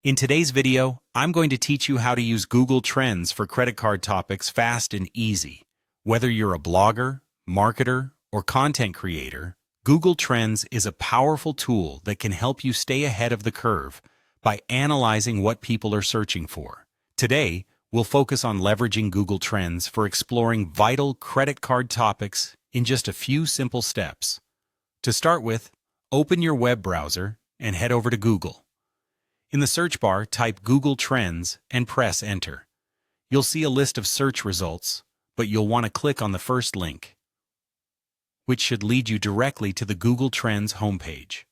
In today's video, I'm going to teach you how to use Google Trends for credit card topics fast and easy. Whether you're a blogger, marketer, or content creator, Google Trends is a powerful tool that can help you stay ahead of the curve by analyzing what people are searching for. Today, we'll focus on leveraging Google Trends for exploring vital credit card topics in just a few simple steps. To start with, open your web browser and head over to Google. In the search bar, type Google Trends and press Enter. You'll see a list of search results, but you'll want to click on the first link, which should lead you directly to the Google Trends homepage.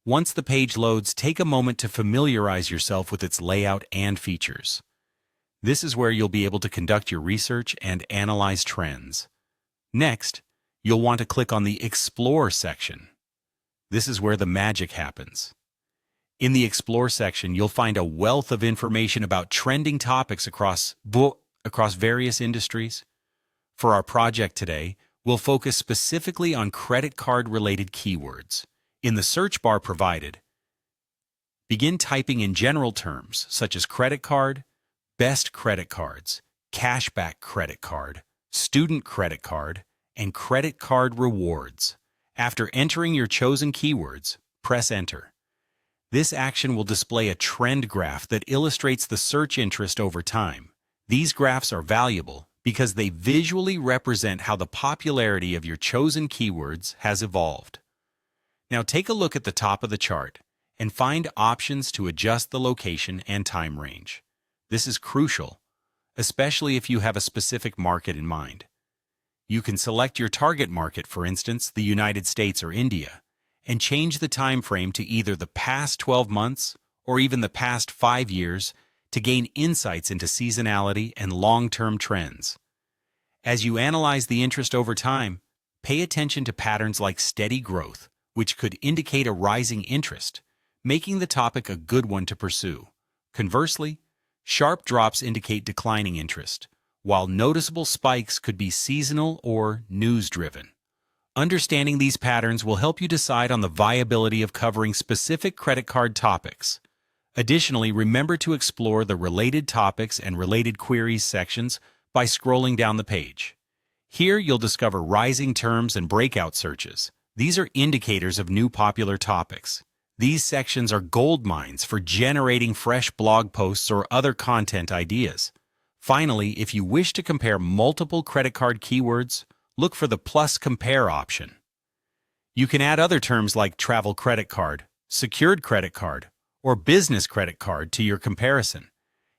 Once the page loads, take a moment to familiarize yourself with its layout and features. This is where you'll be able to conduct your research and analyze trends. Next, you'll want to click on the Explore section. This is where the magic happens. In the Explore section, you'll find a wealth of information about trending topics across various industries. For our project today, we'll focus specifically on credit card-related keywords. In the search bar provided, begin typing in general terms such as credit card, best credit cards, cashback credit card, student credit card, and credit card rewards. After entering your chosen keywords, press Enter. This action will display a trend graph that illustrates the search interest over time. These graphs are valuable because they visually represent how the popularity of your chosen keywords has evolved. Now take a look at the top of the chart and find options to adjust the location and time range. This is crucial, especially if you have a specific market in mind. You can select your target market, for instance, the United States or India, and change the time frame to either the past 12 months or even the past 5 years to gain insights into seasonality and long-term trends. As you analyze the interest over time, pay attention to patterns like steady growth, which could indicate a rising interest, making the topic a good one to pursue. Conversely, sharp drops indicate declining interest, while noticeable spikes could be seasonal or news-driven. Understanding these patterns will help you decide on the viability of covering specific credit card topics. Additionally, remember to explore the Related Topics and Related Queries sections by scrolling down the page. Here you'll discover rising terms and breakout searches. These are indicators of new popular topics. These sections are gold mines for generating fresh blog posts or other content ideas. Finally, if you wish to compare multiple credit card keywords, look for the Plus Compare option. You can add other terms like travel credit card, secured credit card, or business credit card to your comparison,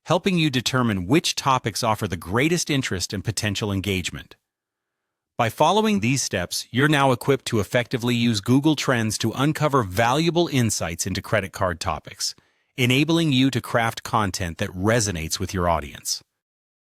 helping you determine which topics offer the greatest interest and potential engagement. By following these steps, you're now equipped to effectively use Google Trends to uncover valuable insights into credit card topics, enabling you to craft content that resonates with your audience.